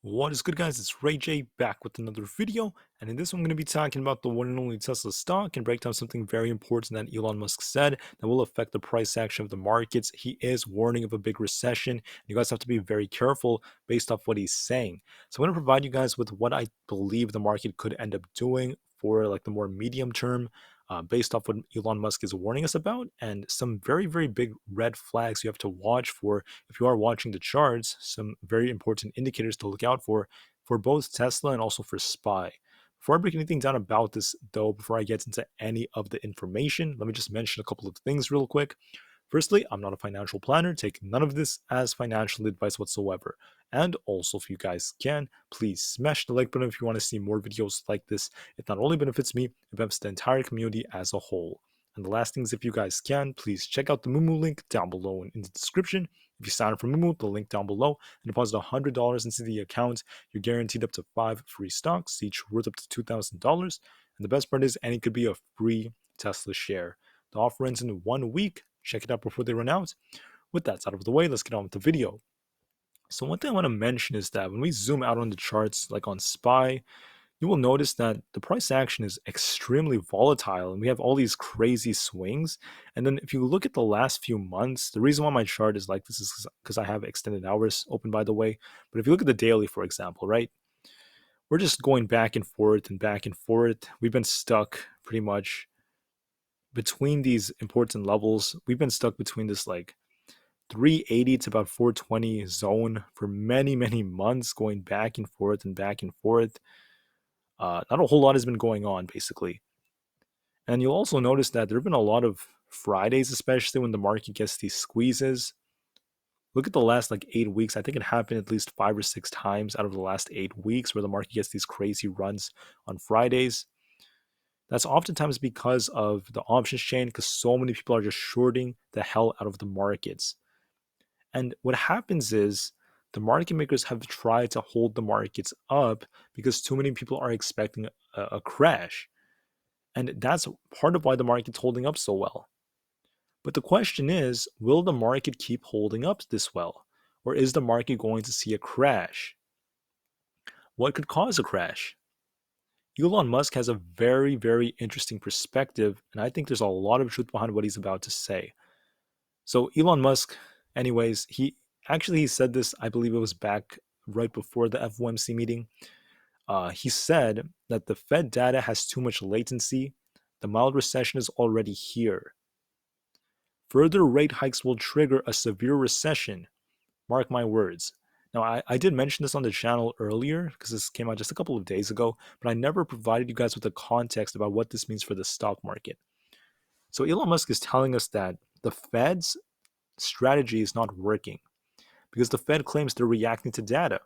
What is good, guys? It's Ray J back with another video, and in this one I'm going to be talking about the one and only Tesla stock and break down something very important that Elon Musk said that will affect the price action of the markets. He is warning of a big recession, and you guys have to be very careful based off what he's saying. So I'm going to provide you guys with what I believe the market could end up doing for like the more medium term, based off what Elon Musk is warning us about, and some very big red flags you have to watch for if you are watching the charts, some very important indicators to look out for both Tesla and also for SPY. Before I break anything down about this, though, before I get into any of the information, let me just mention a couple of things real quick. Firstly, I'm not a financial planner. Take none of this as financial advice whatsoever. And also, if you guys can, please smash the like button if you want to see more videos like this. It not only benefits me, it benefits the entire community as a whole. And the last thing is, if you guys can, please check out the Moomoo link down below in the description. If you sign up for Moomoo, the link down below, and deposit $100 into the account, you're guaranteed up to 5 free stocks, each worth up to $2,000. And the best part is, any could be a free Tesla share. The offer ends in 1 week. Check it out before they run out. With that out of the way, let's get on with the video. So one thing I want to mention is that when we zoom out on the charts, like on SPY, you will notice that the price action is extremely volatile and we have all these crazy swings. And then if you look at the last few months, the reason why my chart is like this is because I have extended hours open, by the way. But if you look at the daily, for example, right, we're just going back and forth and back and forth. We've been stuck pretty much between these important levels. We've been stuck between this like 380 to about 420 zone for many months, going back and forth and back and forth. Not a whole lot has been going on, basically. And you'll also notice that there have been a lot of Fridays, especially when the market gets these squeezes. Look at the last like 8 weeks. I think it happened at least 5 or 6 times out of the last 8 weeks where the market gets these crazy runs on Fridays. That's oftentimes because of the options chain, because so many people are just shorting the hell out of the markets. And what happens is the market makers have tried to hold the markets up because too many people are expecting a crash. And that's part of why the market's holding up so well. But the question is, will the market keep holding up this well? Or is the market going to see a crash? What could cause a crash? Elon Musk has a very interesting perspective, and I think there's a lot of truth behind what he's about to say. So Elon Musk, anyways, he said this, I believe it was back right before the FOMC meeting. He said that the Fed data has too much latency. The mild recession is already here. Further rate hikes will trigger a severe recession. Mark my words. Now, I did mention this on the channel earlier because this came out just a couple of days ago, but I never provided you guys with the context about what this means for the stock market. So Elon Musk is telling us that the Fed's strategy is not working because the Fed claims they're reacting to data,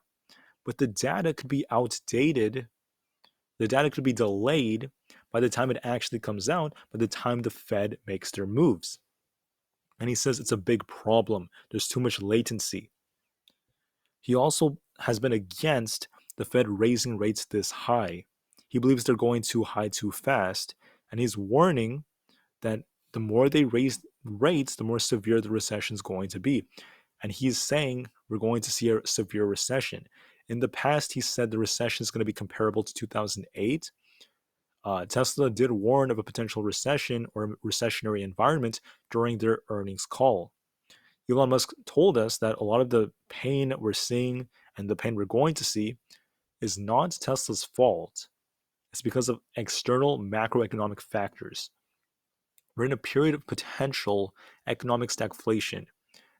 but the data could be outdated. The data could be delayed by the time it actually comes out, by the time the Fed makes their moves. And he says it's a big problem. There's too much latency. He also has been against the Fed raising rates this high. He believes they're going too high too fast, and he's warning that the more they raise rates, the more severe the recession is going to be. And he's saying we're going to see a severe recession. In the past, he said the recession is going to be comparable to 2008. Tesla did warn of a potential recession or recessionary environment during their earnings call. Elon Musk told us that a lot of the pain that we're seeing and the pain we're going to see is not Tesla's fault. It's because of external macroeconomic factors. We're in a period of potential economic stagflation.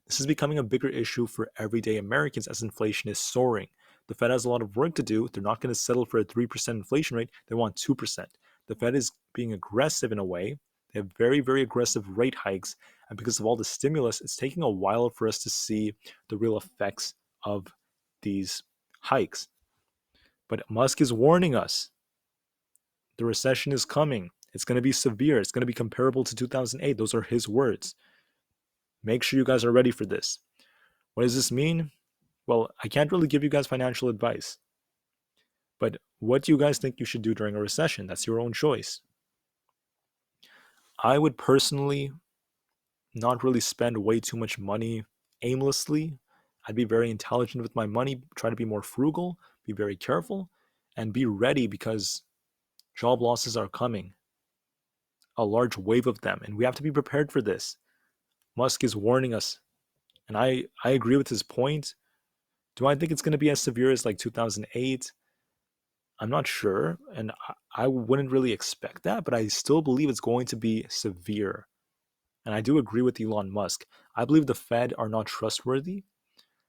This is becoming a bigger issue for everyday Americans as inflation is soaring. The Fed has a lot of work to do. They're not going to settle for a 3% inflation rate. They want 2%. The Fed is being aggressive in a way. They have very aggressive rate hikes. And because of all the stimulus, it's taking a while for us to see the real effects of these hikes. But Musk is warning us. The recession is coming. It's going to be severe. It's going to be comparable to 2008. Those are his words. Make sure you guys are ready for this. What does this mean? Well, I can't really give you guys financial advice. But what do you guys think you should do during a recession? That's your own choice. I would personally not really spend way too much money aimlessly. I'd be very intelligent with my money, try to be more frugal, be very careful, and be ready because job losses are coming, a large wave of them, and we have to be prepared for this. Musk is warning us, and I agree with his point. Do I think it's going to be as severe as like 2008? I'm not sure, and I wouldn't really expect that, but I still believe it's going to be severe. And I do agree with Elon Musk. I believe the Fed are not trustworthy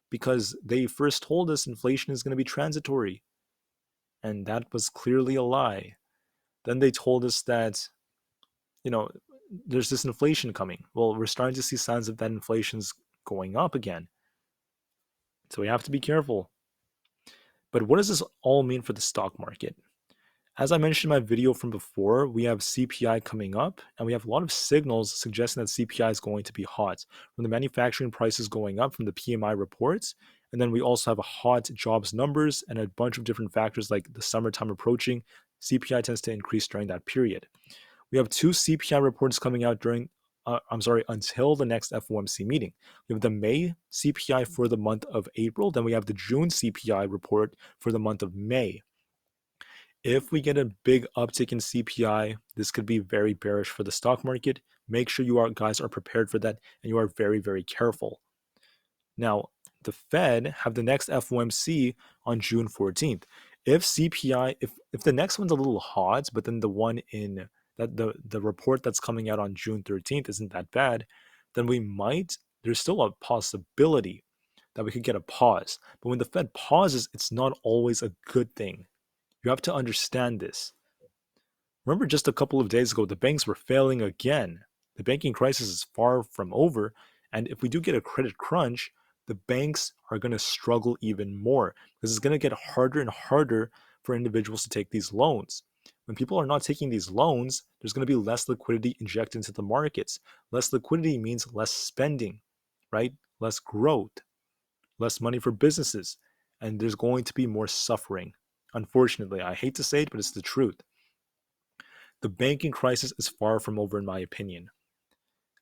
because they first told us inflation is going to be transitory, and that was clearly a lie. Then they told us that, you know, there's this inflation coming. Well, we're starting to see signs of that inflation's going up again. So we have to be careful. But what does this all mean for the stock market? As I mentioned in my video from before, we have CPI coming up, and we have a lot of signals suggesting that CPI is going to be hot. From the manufacturing prices going up from the PMI reports, and then we also have a hot jobs numbers and a bunch of different factors like the summertime approaching. CPI tends to increase during that period. We have two CPI reports coming out until the next FOMC meeting. We have the May CPI for the month of April, then we have the June CPI report for the month of May. If we get a big uptick in CPI, this could be very bearish for the stock market. Make sure you guys are prepared for that and you are very, very careful. Now, the Fed have the next FOMC on June 14th. If CPI, if the next one's a little hot, but then the one in that the report that's coming out on June 13th isn't that bad, then there's still a possibility that we could get a pause. But when the Fed pauses, it's not always a good thing. You have to understand this. Remember, just a couple of days ago, the banks were failing again. The banking crisis is far from over. And if we do get a credit crunch, the banks are going to struggle even more because it's going to get harder and harder for individuals to take these loans. When people are not taking these loans, there's going to be less liquidity injected into the markets. Less liquidity means less spending, right? Less growth, less money for businesses, and there's going to be more suffering. Unfortunately, I hate to say it, but it's the truth. The banking crisis is far from over, in my opinion.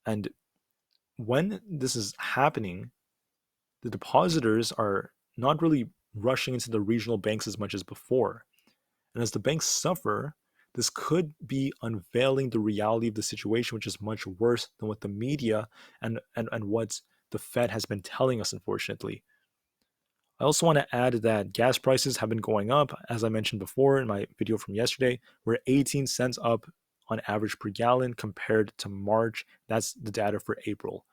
And when this is happening, the depositors are not really rushing into the regional banks as much as before. And as the banks suffer, this could be unveiling the reality of the situation, which is much worse than what the media and what the Fed has been telling us, unfortunately. I also want to add that gas prices have been going up. As I mentioned before in my video from yesterday, we're 18 cents up on average per gallon compared to March. That's the data for April.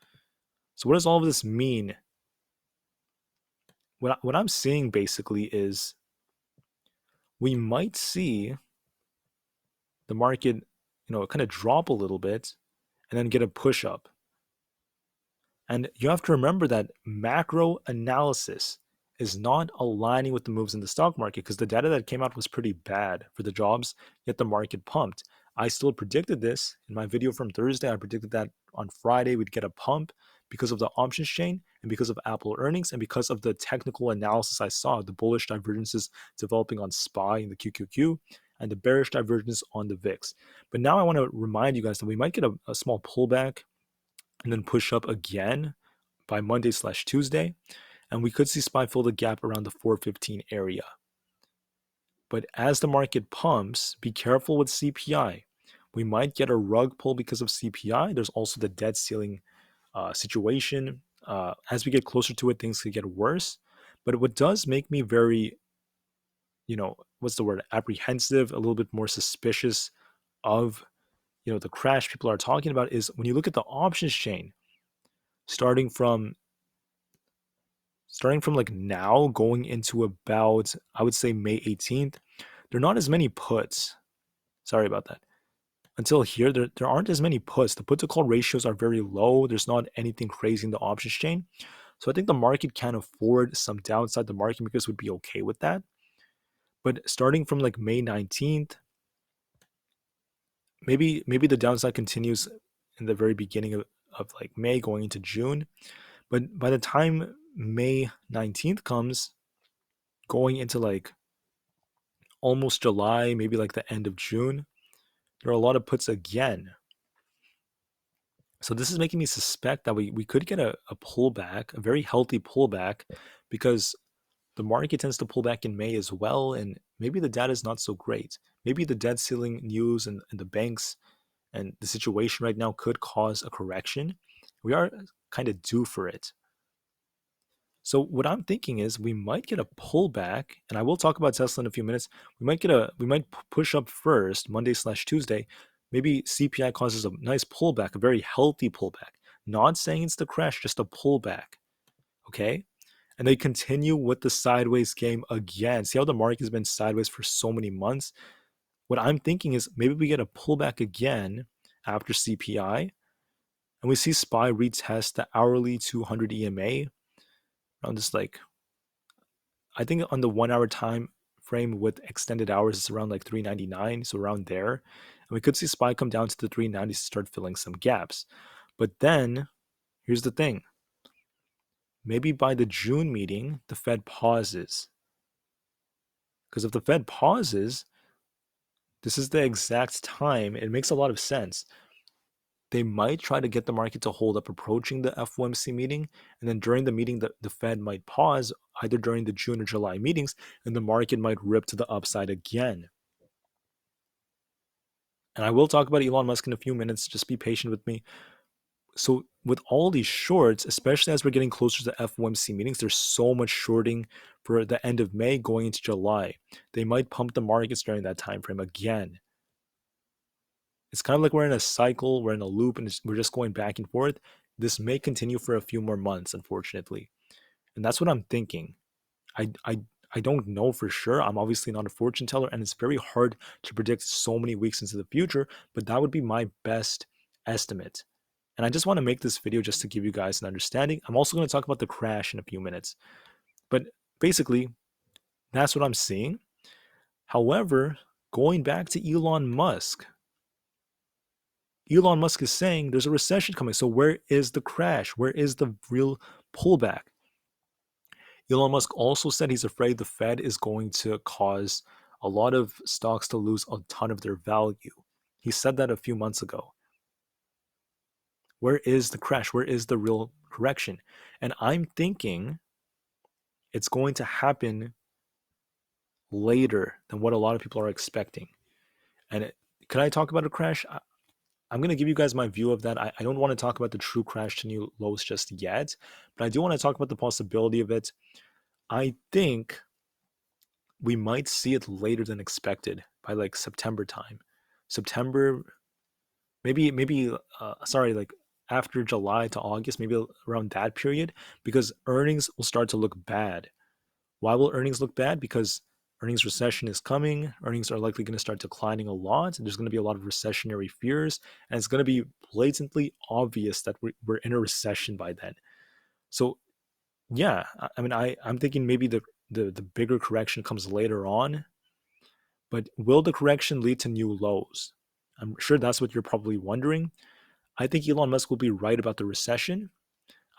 So what does all of this mean? What I'm seeing basically is we might see the market, kind of drop a little bit and then get a push up. And you have to remember that macro analysis is not aligning with the moves in the stock market because the data that came out was pretty bad for the jobs, yet the market pumped. I still predicted this in my video from Thursday. I predicted that on Friday we'd get a pump because of the options chain and because of Apple earnings and because of the technical analysis I saw, the bullish divergences developing on SPY and the QQQ and the bearish divergence on the VIX. But now I want to remind you guys that we might get a small pullback and then push up again by Monday/Tuesday. And we could see SPY fill the gap around the 415 area. But as the market pumps, be careful with CPI. We might get a rug pull because of CPI. There's also the debt ceiling situation. As we get closer to it, things could get worse. But what does make me very, what's the word, apprehensive, a little bit more suspicious of, the crash people are talking about is when you look at the options chain, starting from like now going into about, I would say, May 18th, there are not as many puts. Sorry about that. Until here, there aren't as many puts. The put to call ratios are very low. There's not anything crazy in the options chain. So I think the market can afford some downside. The market makers would be okay with that. But starting from like May 19th, maybe the downside continues in the very beginning of like May going into June. But by the time May 19th comes, going into like almost July, maybe like the end of June, there are a lot of puts again. So this is making me suspect that we could get a pullback, a very healthy pullback, because the market tends to pull back in May as well, and maybe the data is not so great. Maybe the debt ceiling news and the banks and the situation right now could cause a correction. We are kind of due for it. So what I'm thinking is we might get a pullback, and I will talk about Tesla in a few minutes. We might push up first Monday slash Tuesday. Maybe CPI causes a nice pullback, a very healthy pullback. Not saying it's the crash, just a pullback. Okay, and they continue with the sideways game again. See how the market has been sideways for so many months. What I'm thinking is maybe we get a pullback again after CPI, and we see SPY retest the hourly 200 EMA around this, like, I think on the 1 hour time frame with extended hours, it's around like 399, so around there. And we could see SPY come down to the 390s to start filling some gaps. But then here's the thing. Maybe by the June meeting, the Fed pauses. Because if the Fed pauses, this is the exact time. It makes a lot of sense. They might try to get the market to hold up approaching the FOMC meeting. And then during the meeting, the Fed might pause either during the June or July meetings, and the market might rip to the upside again. And I will talk about Elon Musk in a few minutes. Just be patient with me. So, with all these shorts, especially as we're getting closer to the FOMC meetings, there's so much shorting for the end of May going into July. They might pump the markets during that time frame again. It's kind of like we're in a cycle, we're in a loop, and we're just going back and forth. This may continue for a few more months, unfortunately. And that's what I'm thinking. I, I, I don't know for sure. I'm obviously not a fortune teller, and it's very hard to predict so many weeks into the future, but that would be my best estimate. And I just want to make this video just to give you guys an understanding. I'm also going to talk about the crash in a few minutes. But basically, that's what I'm seeing. However, going back to Elon Musk is saying there's a recession coming. So where is the crash? Where is the real pullback? Elon Musk also said he's afraid the Fed is going to cause a lot of stocks to lose a ton of their value. He said that a few months ago. Where is the crash? Where is the real correction? And I'm thinking it's going to happen later than what a lot of people are expecting. And could I talk about a crash? I'm going to give you guys my view of that. I don't want to talk about the true crash to new lows just yet, but I do want to talk about the possibility of it. I think we might see it later than expected by like September time. September, maybe like after July to August, maybe around that period, because earnings will start to look bad. Why will earnings look bad? Because earnings recession is coming. Earnings are likely going to start declining a lot. And there's going to be a lot of recessionary fears. And it's going to be blatantly obvious that we're in a recession by then. So, yeah, I mean, I'm thinking maybe the bigger correction comes later on. But will the correction lead to new lows? I'm sure that's what you're probably wondering. I think Elon Musk will be right about the recession.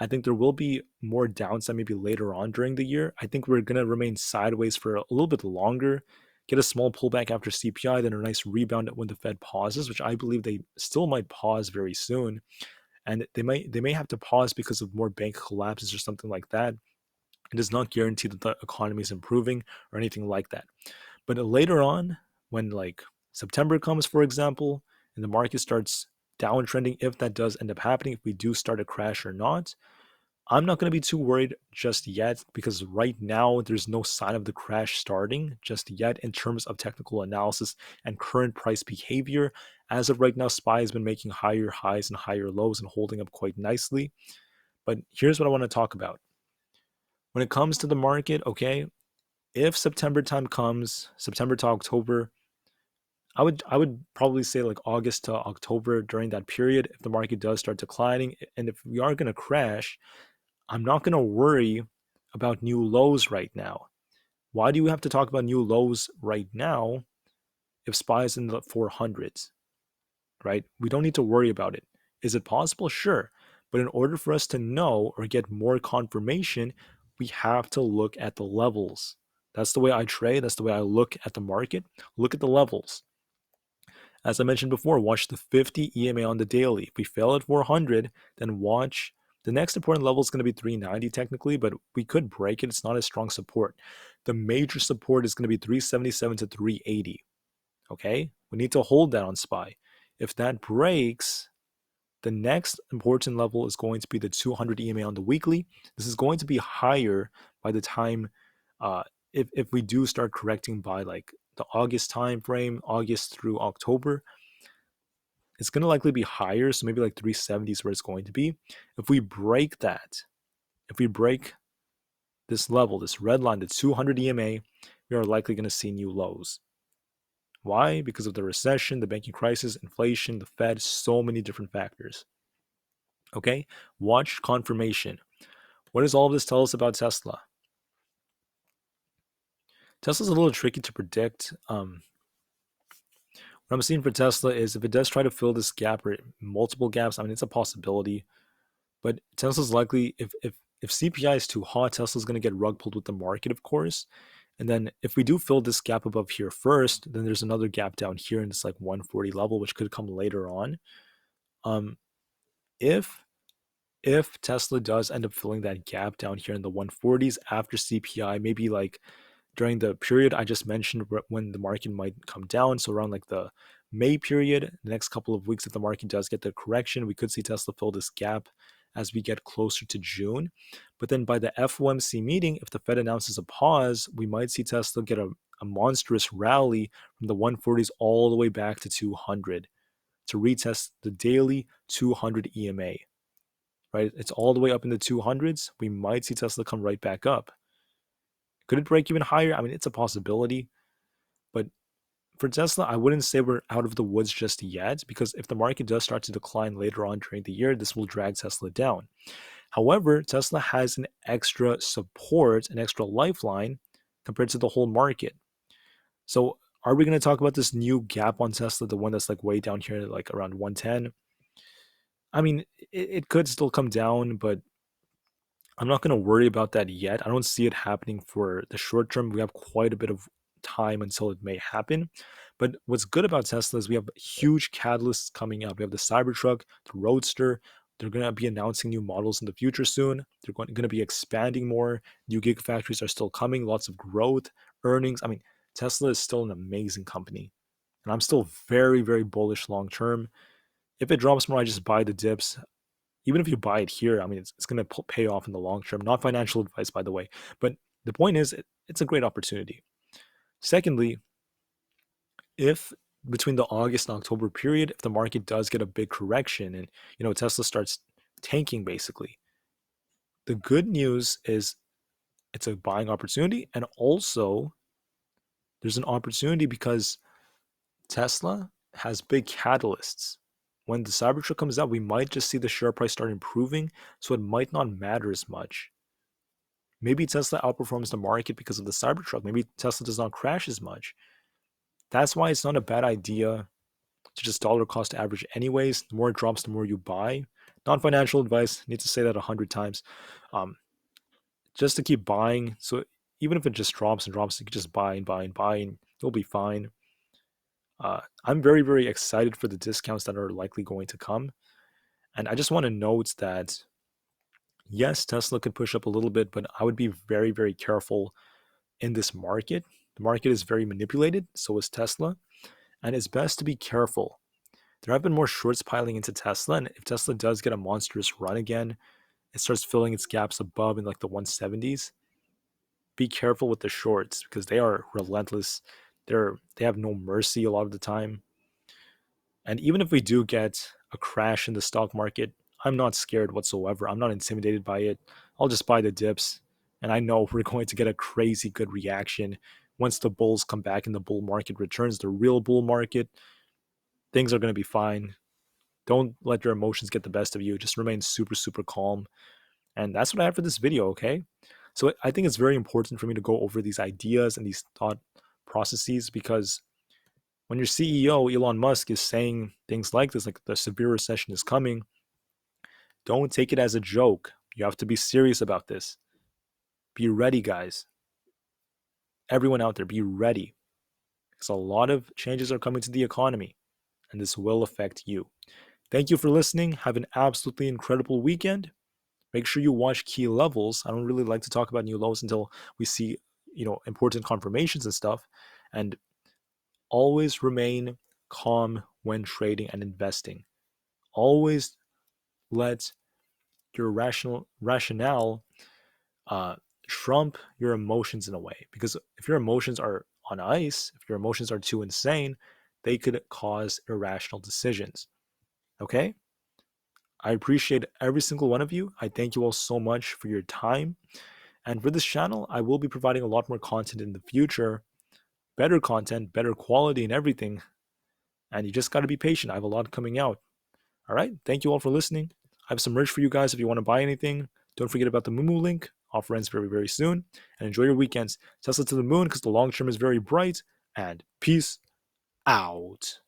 I think there will be more downside maybe later on during the year. I think we're going to remain sideways for a little bit longer, get a small pullback after CPI, then a nice rebound when the Fed pauses, which I believe they still might pause very soon. And they may have to pause because of more bank collapses or something like that. It does not guarantee that the economy is improving or anything like that. But later on, when like September comes, for example, and the market starts downtrending, if that does end up happening, if we do start a crash or not, I'm not going to be too worried just yet because right now there's no sign of the crash starting just yet in terms of technical analysis and current price behavior. As of right now, SPY has been making higher highs and higher lows and holding up quite nicely. But here's what I want to talk about. When it comes to the market, okay, if September time comes, September to October, I would probably say like August to October during that period if the market does start declining and if we are going to crash, I'm not going to worry about new lows right now. Why do you have to talk about new lows right now if SPY is in the 400s, right? We don't need to worry about it. Is it possible? Sure. But in order for us to know or get more confirmation, we have to look at the levels. That's the way I trade. That's the way I look at the market. Look at the levels. As I mentioned before, watch the 50 EMA on the daily. If we fail at 400, then watch the next important level is going to be 390 technically, but we could break it. It's not a strong support. The major support is going to be 377 to 380. Okay? We need to hold that on SPY. If that breaks, the next important level is going to be the 200 EMA on the weekly. This is going to be higher by the time, uh, if we do start correcting by like the August time frame, August through October, it's going to likely be higher. So maybe like 370 is where it's going to be. If we break that, if we break this level, this red line, the 200 EMA, we are likely going to see new lows. Why? Because of the recession, the banking crisis, inflation, the Fed, so many different factors. Okay, watch confirmation. What does all of this tell us about Tesla? Tesla's a little tricky to predict. What I'm seeing for Tesla is if it does try to fill this gap or multiple gaps, I mean, it's a possibility. But Tesla's likely, if CPI is too hot, Tesla's going to get rug pulled with the market, of course. And then if we do fill this gap above here first, then there's another gap down here in this like 140 level, which could come later on. Um, if if Tesla does end up filling that gap down here in the 140s after CPI, maybe like during the period I just mentioned when the market might come down, so around like the May period, the next couple of weeks, if the market does get the correction, we could see Tesla fill this gap as we get closer to June. But then by the FOMC meeting, if the Fed announces a pause, we might see Tesla get a monstrous rally from the 140s all the way back to 200 to retest the daily 200 EMA. Right? It's all the way up in the 200s. We might see Tesla come right back up. Could it break even higher? I mean, it's a possibility. But for Tesla, I wouldn't say we're out of the woods just yet, because if the market does start to decline later on during the year, this will drag Tesla down. However, Tesla has an extra support, an extra lifeline compared to the whole market. So are we going to talk about this new gap on Tesla, the one that's like way down here, like around 110? I mean, it could still come down, but I'm not going to worry about that yet. I don't see it happening for the short term. We have quite a bit of time until it may happen. But what's good about Tesla is we have huge catalysts coming up. We have the Cybertruck, the Roadster. They're going to be announcing new models in the future soon. They're going to be expanding more. New gigafactories are still coming, lots of growth, earnings. I mean, Tesla is still an amazing company. And I'm still very, very bullish long term. If it drops more, I just buy the dips. Even if you buy it here, I mean, it's going to pay off in the long term. Not financial advice, by the way. But the point is, it's a great opportunity. Secondly, if between the August and October period, if the market does get a big correction and Tesla starts tanking, basically, the good news is it's a buying opportunity, and also there's an opportunity because Tesla has big catalysts. When the Cybertruck comes out, we might just see the share price start improving, so it might not matter as much. Maybe Tesla outperforms the market because of the Cybertruck. Maybe Tesla does not crash as much. That's why it's not a bad idea to just dollar cost average anyways. The more it drops, the more you buy. Non-financial advice, need to say that 100 times. Um, just to keep buying. So even if it just drops and drops, you can just buy and buy and buy and you'll be fine. I'm very, very excited for the discounts that are likely going to come. And I just want to note that yes, Tesla could push up a little bit, but I would be very, very careful in this market. The market is very manipulated, so is Tesla, and it's best to be careful. There have been more shorts piling into Tesla, and if Tesla does get a monstrous run again, it starts filling its gaps above in like the 170s. Be careful with the shorts because they are relentless. They have no mercy a lot of the time. And even if we do get a crash in the stock market, I'm not scared whatsoever. I'm not intimidated by it. I'll just buy the dips. And I know we're going to get a crazy good reaction once the bulls come back and the bull market returns, the real bull market. Things are going to be fine. Don't let your emotions get the best of you. Just remain super, super calm. And that's what I have for this video, okay? So I think it's very important for me to go over these ideas and these thought processes because when your CEO, Elon Musk, is saying things like this, like the severe recession is coming, don't take it as a joke. You have to be serious about this. Be ready, guys. Everyone out there, be ready. Because a lot of changes are coming to the economy. and this will affect you. Thank you for listening. Have an absolutely incredible weekend. Make sure you watch key levels. I don't really like to talk about new lows until we see, important confirmations and stuff. And always remain calm when trading and investing. Always let your rationale uh, trump your emotions in a way. Because if your emotions are on ice, if your emotions are too insane, they could cause irrational decisions. Okay? I appreciate every single one of you. I thank you all so much for your time. And for this channel, I will be providing a lot more content in the future, better content, better quality, and everything. And you just got to be patient. I have a lot coming out. All right. Thank you all for listening. I have some merch for you guys if you want to buy anything. Don't forget about the Moomoo link. Offer ends very, very soon. And enjoy your weekends. Tesla to the moon because the long term is very bright. And peace out.